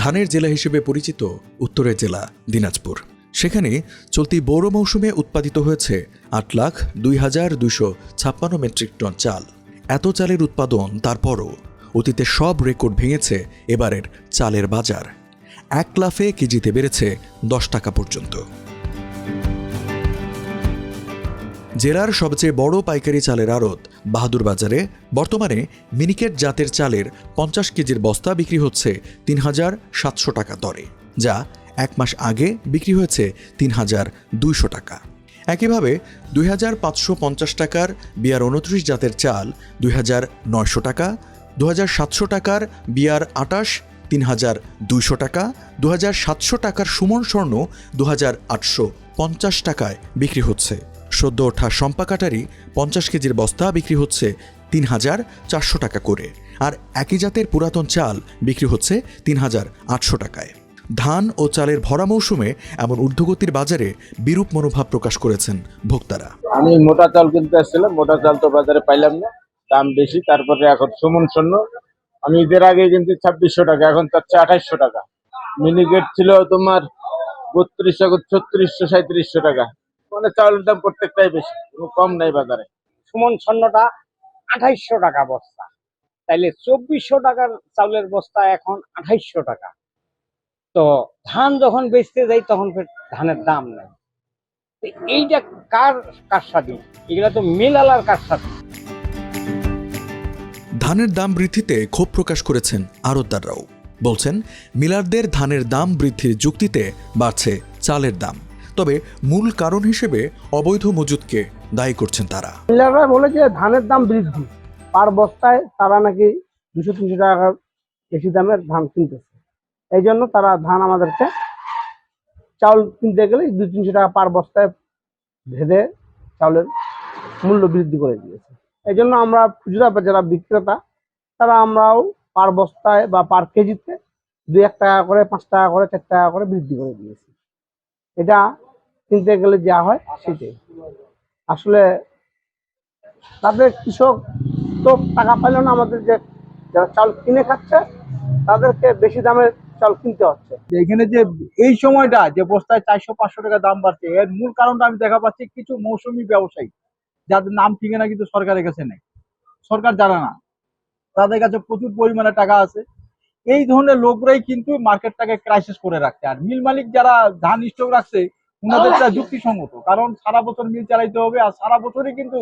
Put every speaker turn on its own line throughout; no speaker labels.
ধানের জেলা হিসেবে পরিচিত উত্তরের জেলা দিনাজপুর। সেখানে চলতি বোরো মৌসুমে উৎপাদিত হয়েছে 8,02,256 মেট্রিক টন চাল। এত চালের উৎপাদন, তারপরও অতীতে সব রেকর্ড ভেঙেছে এবারের চালের বাজার। এক লাফে কেজিতে বেড়েছে 10 টাকা পর্যন্ত। জেলার সবচেয়ে বড় পাইকারি চালের আড়ত বাহাদুর বাজারে বর্তমানে মিনিকেট জাতের চালের 50 কেজির বস্তা বিক্রি হচ্ছে 3,700 টাকা দরে, যা এক মাস আগে বিক্রি হয়েছে 3,200 টাকা। একইভাবে 2,550 টাকার BR-29 জাতের চাল 2,900 টাকা, 2,700 টাকার BR-28 3,200 টাকা, 2,700 টাকার সুমন স্বর্ণ 2,850 টাকায় বিক্রি হচ্ছে। সদ্য ওঠা শম্পা কাটারি 50 কেজির বস্তা বিক্রি হচ্ছে 3,400 টাকা করে, আর একই জাতের পুরাতন চাল বিক্রি হচ্ছে 3,800 টাকায়। ধান ও চালের ভরা মৌসুমে এমন ঊর্ধ্বগতির বাজারে বিরূপ মনোভাব প্রকাশ করেছেন ভোক্তারা।
আমি মোটা চাল কিনতে আসছিলাম, মোটা চাল তো বাজারে পাইলাম না, দাম বেশি। তারপরে এখন সুমন স্বর্ণ আমি ঈদের আগে কিন্তু 2,600 টাকা, এখন চাচ্ছে 2,800 টাকা। মিনিকেট ছিল তোমার 3200, 3600, 3700 টাকা। মানে চাউলের দাম প্রত্যেকটাই বেশি, কোনো কম নাই বাজারে।
সুমন স্বর্ণটা 2,800 টাকা বস্তা, তাইলে 2,400 টাকার চাউলের বস্তা এখন 2,800 টাকা। তো ধান যখন বেচতে যাই তখন ধানের দাম নেই। এইটা কার কারসাজি? এগুলা তো মিলালার কারসাজি।
ধানের দাম বৃদ্ধিতে ক্ষোভ প্রকাশ করেছেন আড়তদাররাও। বলছেন, মিলারদের ধানের দাম বৃদ্ধির যুক্তিতে বাড়ছে চালের দাম, তবে মূল কারণ হিসেবে অবৈধ মজুতকে দায়ী করছেন তারা।
মিলাররা বলে যে ধানের দাম বৃদ্ধি, পার বস্তায় তারা নাকি 200-300 টাকা বেশি দামের ধান কিনতেছে। এই জন্য তারা ধান আমাদেরকে চাউল কিনতে গেলে 200-300 টাকা পার বস্তায় ভেদে চাউলের মূল্য বৃদ্ধি করে দিয়েছে। এই জন্য আমরা খুচরা যারা বিক্রেতা, তারা আমরাও পার বস্তায় বা পার কেজিতে 2-1 টাকা করে, 5 টাকা করে, 4 টাকা করে বৃদ্ধি করে দিয়েছি। এটা কিনতে গেলে যা হয় সেটাই। আসলে তাদের কৃষক তো টাকা পাইল না, আমাদের যে যারা চাল কিনে খাচ্ছে তাদেরকে বেশি দামে চাল কিনতে হচ্ছে।
এখানে যে এই সময়টা যে বস্তায় 400-500 টাকা দাম বাড়ছে, এর মূল কারণটা আমি দেখা পাচ্ছি কিছু মৌসুমী ব্যবসায়ী, যাদের নাম ঠিকানা কিন্তু সরকারের কাছে নেই, সরকার জানে না, তাদের কাছে প্রচুর পরিমাণে টাকা আছে। এই ধরনের লোকরাই কিন্তু মার্কেটটাকে ক্রাইসিস করে রাখছে। আর মিল মালিক যারা ধান স্টক রাখছে, ওনাদেরটা যুক্তিসঙ্গত, কারণ সারা বছর মিল চালাইতে হবে। আর সারা বছরই কিন্তু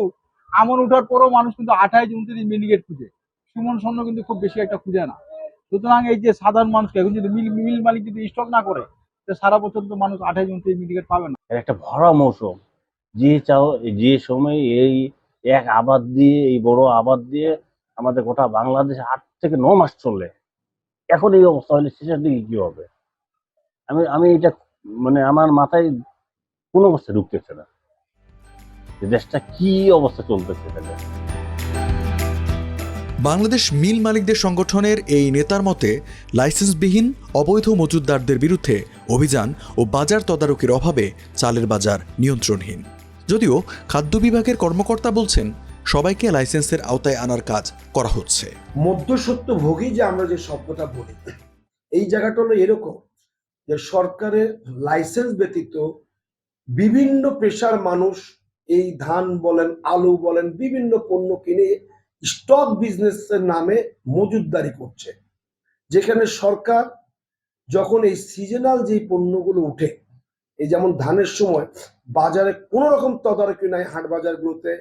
আমন উঠার পরও মানুষ কিন্তু 28-29 মিনিকেট খুঁজে, সুমন স্বর্ণ কিন্তু খুব বেশি একটা খুঁজে না। সুতরাং এই যে সাধারণ মানুষকে এখন যদি মিল মালিক যদি স্টক না করে, সারা বছর তো মানুষ 28-29 মিনিকেট পাবে না।
একটা ভরা মৌসুম, যে সময় এই এক আবাদ দিয়ে, এই বড় আবাদ দিয়ে আমাদের গোটা বাংলাদেশে 8 থেকে 9 মাস চলে, এখন এই অবস্থা হলে শেষের দিকে কি হবে? আমি এটা মানে আমার মাথায় কোনো অবস্থা ঢুকতেছে না, দেশটা কি অবস্থা চলতেছে।
বাংলাদেশ মিল মালিকদের সংগঠনের এই নেতার মতে, লাইসেন্সবিহীন অবৈধ মজুতদারদের বিরুদ্ধে অভিযান ও বাজার তদারকির অভাবে চালের বাজার নিয়ন্ত্রণহীন। যদিও খাদ্য বিভাগের কর্মকর্তা বলছেন, সবাইকে লাইসেন্সের আওতায় আনার কাজ করা হচ্ছে।
মধ্যস্বত্বভোগী যে আমরা যে শব্দটা বলি, এই জায়গাটা হলো এরকম যে সরকারের লাইসেন্স ব্যতীত বিভিন্ন পেশার মানুষ এই ধান বলেন, আলু বলেন, বিভিন্ন পণ্য কিনে স্টক বিজনেসের নামে মজুতদারি করছে। যেখানে সরকার যখন এই সিজনাল যে পণ্যগুলো উঠে, এই যেমন ধানের সময় বাজারে কোনো রকম তদারকি নাই, হাট বাজারগুলোতে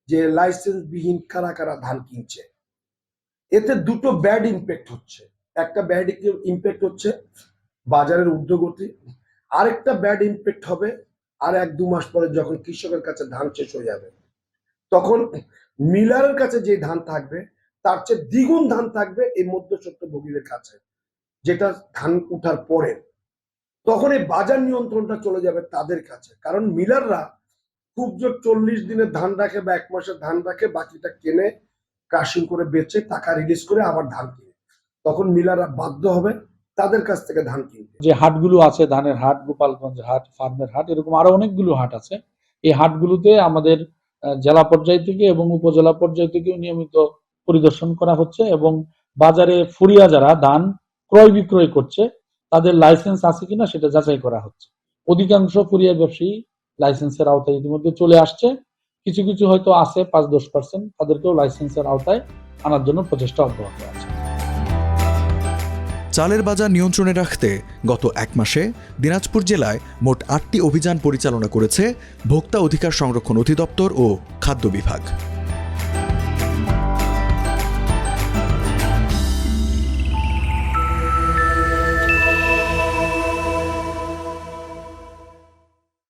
যে লাইসেন্সবিহীন কারা কারা ধান কিনছে, এতে দুটো ব্যাড ইম্প্যাক্ট হচ্ছে। একটা ব্যাড ইম্প্যাক্ট হচ্ছে বাজারের ঊর্ধ্বগতি, আরেকটা ব্যাড ইম্প্যাক্ট হবে আর 1-2 মাস পরে যখন কৃষকের কাছে ধান শেষ হয়ে যাবে, তখন মিলারের কাছে যে ধান থাকবে তার চেয়ে দ্বিগুণ ধান থাকবে এই মধ্যস্বত্বভোগীদের কাছে, যেটা ধান উঠার পরে। তখন এই বাজার নিয়ন্ত্রণটা চলে যাবে তাদের কাছে, কারণ মিলাররা খুব জোর 40 দিনের ধান রাখে বা 1 মাসের ধান রাখে, বাকিটা কেনে ক্রাশিং করে বেচে টাকা রিলিজ করে আবার ধান কিনে। তখন মিলাররা বাধ্য হবে তাদের কাছ থেকে ধান কিনতে।
যে হাটগুলো আছে, ধানের হাট, গোপালগঞ্জ হাট, ফার্মের হাট, এরকম আরো অনেকগুলো হাট আছে। এই হাটগুলোতে আমাদের জেলা পর্যায় থেকে এবং উপজেলা পর্যায় থেকে নিয়মিত পরিদর্শন করা হচ্ছে এবং বাজারে ফুরিয়া যারা ধান ক্রয় বিক্রয় করছে তাদের লাইসেন্স আছে কিনা সেটা যাচাই করা হচ্ছে। অধিকাংশ কুরিয়ার ব্যবসায়ী লাইসেন্সের আওতায় ইতিমধ্যে চলে আসছে, কিছু কিছু হয়তো আছে 5-10%, তাদেরকেও লাইসেন্সের আওতায় আনার জন্য প্রচেষ্টা অব্যাহত আছে।
চালের বাজার নিয়ন্ত্রণে রাখতে গত 1 মাসে দিনাজপুর জেলায় মোট 8টি অভিযান পরিচালনা করেছে ভোক্তা অধিকার সংরক্ষণ অধিদপ্তর ও খাদ্য বিভাগ।